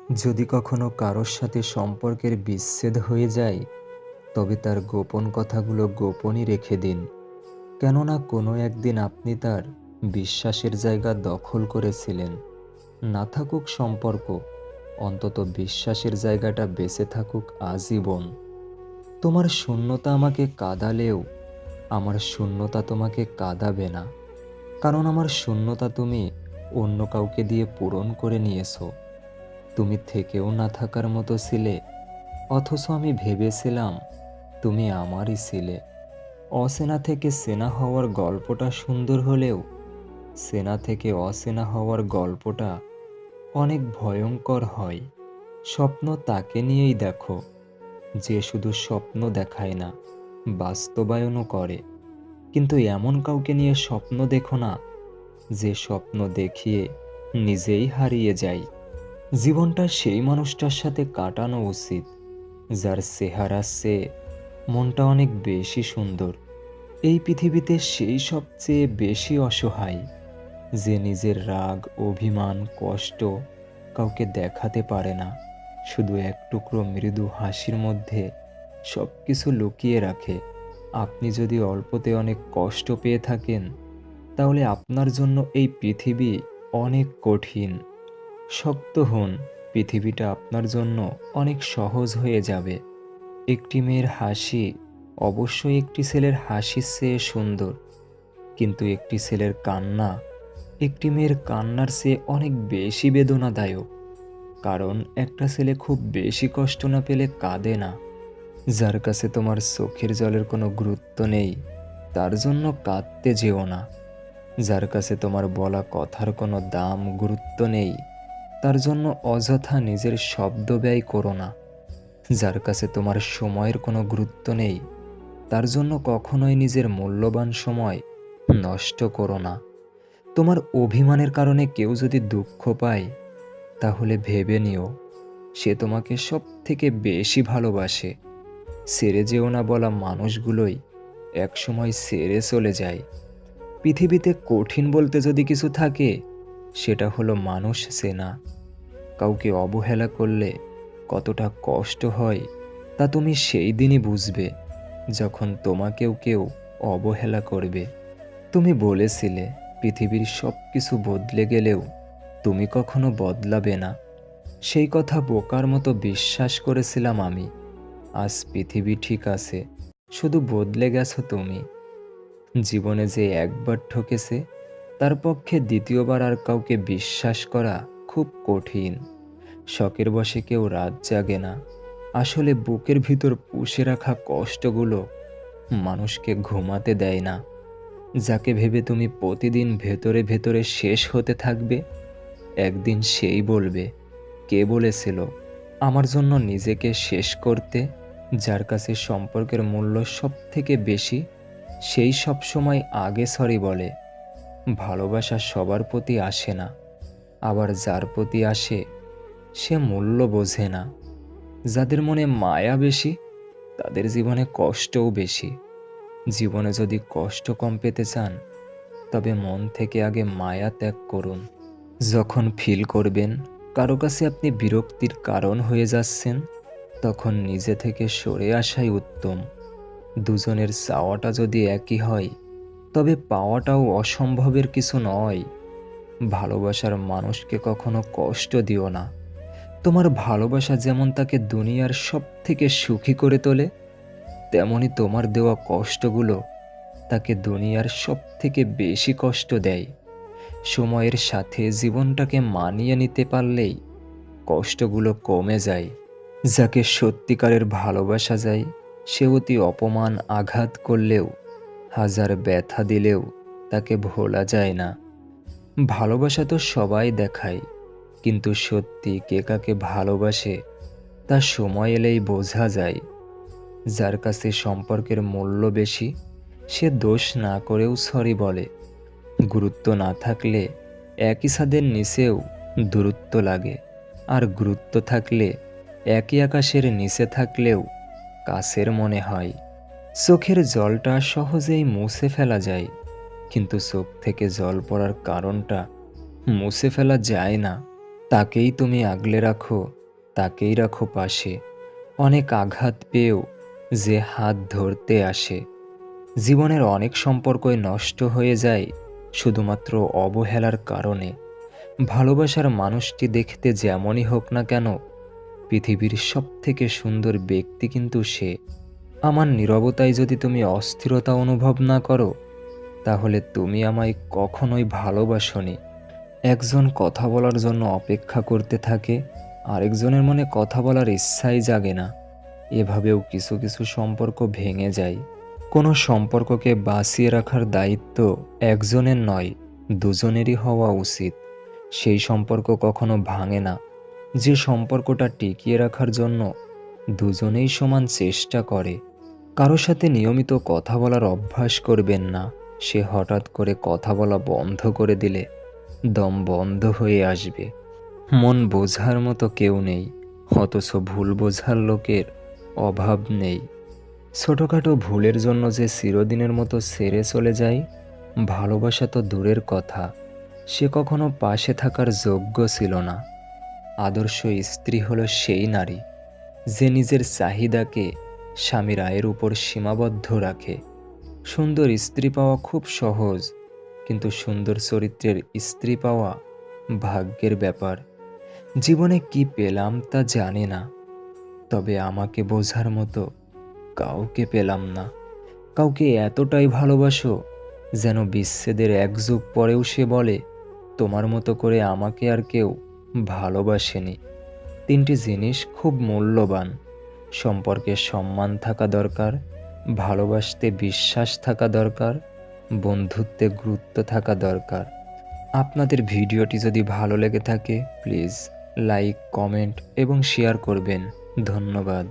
যদি কখনো কারোর সাথে সম্পর্কের বিচ্ছেদ হয়ে যায়, তবে তার গোপন কথাগুলো গোপনই রেখে দিন। কেননা কোনো একদিন আপনি তার বিশ্বাসের জায়গা দখল করেছিলেন। না থাকুক সম্পর্ক, অন্তত বিশ্বাসের জায়গাটা বেঁচে থাকুক আজীবন। তোমার শূন্যতা আমাকে কাঁদালেও আমার শূন্যতা তোমাকে কাঁদাবে না। কারণ আমার শূন্যতা তুমি অন্য কাউকে দিয়ে পূরণ করে নিয়েছো। তুমি থেকেও না থাকার মতো ছিলে, অথচ আমি ভেবেছিলাম তুমি আমারই ছিলে। অচেনা থেকে চেনা হওয়ার গল্পটা সুন্দর হলেও চেনা থেকে অচেনা হওয়ার গল্পটা অনেক ভয়ঙ্কর হয়। স্বপ্ন তাকে নিয়েই দেখো, যে শুধু স্বপ্ন দেখায় না, বাস্তবায়নও করে। কিন্তু এমন কাউকে নিয়ে স্বপ্ন দেখো না, যে স্বপ্ন দেখিয়ে নিজেই হারিয়ে যায়। জীবনটা সেই মানুষটার সাথে কাটানো উচিত, যার চেহারা চেয়ে মনটা অনেক বেশি সুন্দর। এই পৃথিবীতে সেই সবচেয়ে বেশি অসহায়, যে নিজের রাগ, অভিমান, কষ্ট কাউকে দেখাতে পারে না, শুধু এক টুকরো মৃদু হাসির মধ্যে সব কিছু লুকিয়ে রাখে। আপনি যদি অল্পতে অনেক কষ্ট পেয়ে থাকেন, তাহলে আপনার জন্য এই পৃথিবী অনেক কঠিন। শক্ত হন, পৃথিবীটা আপনার জন্য অনেক সহজ হয়ে যাবে। একটি মেয়ের হাসি অবশ্যই একটি ছেলের হাসির চেয়ে সুন্দর, কিন্তু একটি ছেলের কান্না একটি মেয়ের কান্নার চেয়ে অনেক বেশি বেদনাদায়ক। কারণ একটা ছেলে খুব বেশি কষ্ট না পেলে কাঁদে না। যার কাছে তোমার চোখের জলের কোনো গুরুত্ব নেই, তার জন্য কাঁদতে যেও না। যার কাছে তোমার বলা কথার কোনো দাম, গুরুত্ব নেই, তার জন্য অযথা নিজের শব্দ ব্যয় করো না। যার কাছে তোমার সময়ের কোনো গুরুত্ব নেই, তার জন্য কখনোই নিজের মূল্যবান সময় নষ্ট করো না। তোমার অভিমানের কারণে কেউ যদি দুঃখ পায়, তাহলে ভেবে নিও সে তোমাকে সব থেকে বেশি ভালোবাসে। ছেড়ে যেও না বলা মানুষগুলোই একসময় ছেড়ে চলে যায়। পৃথিবীতে কঠিন বলতে যদি কিছু থাকে, সেটা হলো মানুষ চেনা। কাউকে অবহেলা করলে কতটা কষ্ট হয়, তা তুমি সেই দিনই বুঝবে, যখন তোমাকেও কেউ অবহেলা করবে। তুমি বলেছিলে পৃথিবীর সব কিছু বদলে গেলেও তুমি কখনো বদলাবে না। সেই কথা বোকার মতো বিশ্বাস করেছিলাম আমি। আজ পৃথিবী ঠিক আছে, শুধু বদলে গেছো তুমি। জীবনে যে একবার ঠকেছে, তার পক্ষে দ্বিতীয়বার আর কাউকে বিশ্বাস করা খুব কঠিন। শখের বশে কেউ রাত জাগে না, আসলে বুকের ভিতর পুষে রাখা কষ্টগুলো মানুষকে ঘুমাতে দেয় না। যাকে ভেবে তুমি প্রতিদিন ভেতরে ভেতরে শেষ হতে থাকবে, একদিন সেই বলবে, কে বলেছিল আমার জন্য নিজেকে শেষ করতে। যার কাছে সম্পর্কের মূল্য সব থেকে বেশি, সেই সব সময় আগে সরি বলে। ভালোবাসা সবার প্রতি আসে না, আবার যার প্রতি আসে সে মূল্য বোঝে না। যাদের মনে মায়া বেশি, তাদের জীবনে কষ্টও বেশি। জীবনে যদি কষ্ট কম পেতে চান, তবে মন থেকে আগে মায়া ত্যাগ করুন। যখন ফিল করবেন কারো কাছে আপনি বিরক্তির কারণ হয়ে যাচ্ছেন, তখন নিজে থেকে সরে আসাই উত্তম। দুজনের চাওয়াটা যদি একই হয়, তবে পাওয়াটাও অসম্ভবের কিছু নয়। ভালোবাসার মানুষকে কখনো কষ্ট দিও না। তোমার ভালোবাসা যেমন তাকে দুনিয়ার সব থেকে সুখী করে তোলে, তেমনি তোমার দেওয়া কষ্টগুলো তাকে দুনিয়ার সব থেকে বেশি কষ্ট দেয়। সময়ের সাথে জীবনটাকে মানিয়ে নিতে পারলেই কষ্টগুলো কমে যায়। যাকে সত্যিকারের ভালোবাসা যায়, সে অতি অপমান, আঘাত করলেও, হাজার ব্যথা দিলেও তাকে ভোলা যায় না। ভালোবাসা তো সবাই দেখায়, কিন্তু সত্যি কে কাকে ভালোবাসে তা সময় এলেই বোঝা যায়। যার কাছে সম্পর্কের মূল্য বেশি, সে দোষ না করেও সরি বলে। গুরুত্ব না থাকলে একই ছাদের নিচেও দূরত্ব লাগে, আর গুরুত্ব থাকলে একই আকাশের নিচে থাকলেও কাছের মনে হয়। চোখের জলটা সহজেই মুছে ফেলা যায়, কিন্তু চোখ থেকে জল পড়ার কারণটা মুছে ফেলা যায় না। তাকেই তুমি আগলে রাখো, তাকেই রাখো পাশে। অনেক আঘাত পেয়েও যে হাত ধরতে আসে। জীবনের অনেক সম্পর্কই নষ্ট হয়ে যায় শুধুমাত্র অবহেলার কারণে। ভালোবাসার মানুষটি দেখতে যেমনই হোক না কেন, পৃথিবীর সবথেকে সুন্দর ব্যক্তি কিন্তু সে। আমার নীরবতায় যদি তুমি অস্থিরতা অনুভব না করো, তাহলে তুমি আমায় কখনোই ভালোবাসোনি। একজন কথা বলার জন্য অপেক্ষা করতে থাকে, আরেকজনের মনে কথা বলার ইচ্ছাই জাগে না। এভাবেও কিছু কিছু সম্পর্ক ভেঙে যায়। কোনো সম্পর্ককে বাঁচিয়ে রাখার দায়িত্ব একজনের নয়, দুজনেরই হওয়া উচিত। সেই সম্পর্ক কখনো ভাঙে না যে সম্পর্কটা টিকিয়ে রাখার জন্য দুজনেই সমান চেষ্টা করে। কারো সাথে নিয়মিত কথা বলার অভ্যাস করবেন না। সে হঠাৎ করে কথা বলা বন্ধ করে দিলে দম বন্ধ হয়ে আসবে। মন বোঝার মতো কেউ নেই, অথচ ভুল বোঝার লোকের অভাব নেই। ছোটখাটো ভুলের জন্য যে চিরদিনের মতো ছেড়ে চলে যায়, ভালোবাসা তো দূরের কথা, সে কখনো পাশে থাকার যোগ্য ছিল না। আদর্শ স্ত্রী হলো সেই নারী যে নিজের চাহিদাকে স্বামীর আয়ের উপর সীমাবদ্ধ রাখে। সুন্দর স্ত্রী পাওয়া খুব সহজ, কিন্তু সুন্দর চরিত্রের স্ত্রী পাওয়া ভাগ্যের ব্যাপার। জীবনে কি পেলাম তা জানি না, তবে আমাকে বোঝার মতো কাউকে পেলাম না। কাউকে এতটাই ভালোবাসো যেন বিচ্ছেদের এক যুগ পরেও সে বলে, তোমার মতো করে আমাকে আর কেউ ভালোবাসেনি। তিনটি জিনিস খুব মূল্যবান: সম্পর্কে সম্মান থাকা দরকার, ভালোবাসতে বিশ্বাস থাকা দরকার, বন্ধুত্বে গুরুত্ব থাকা দরকার। আপনাদের ভিডিওটি যদি ভালো লেগে থাকে প্লিজ লাইক, কমেন্ট এবং শেয়ার করবেন। ধন্যবাদ।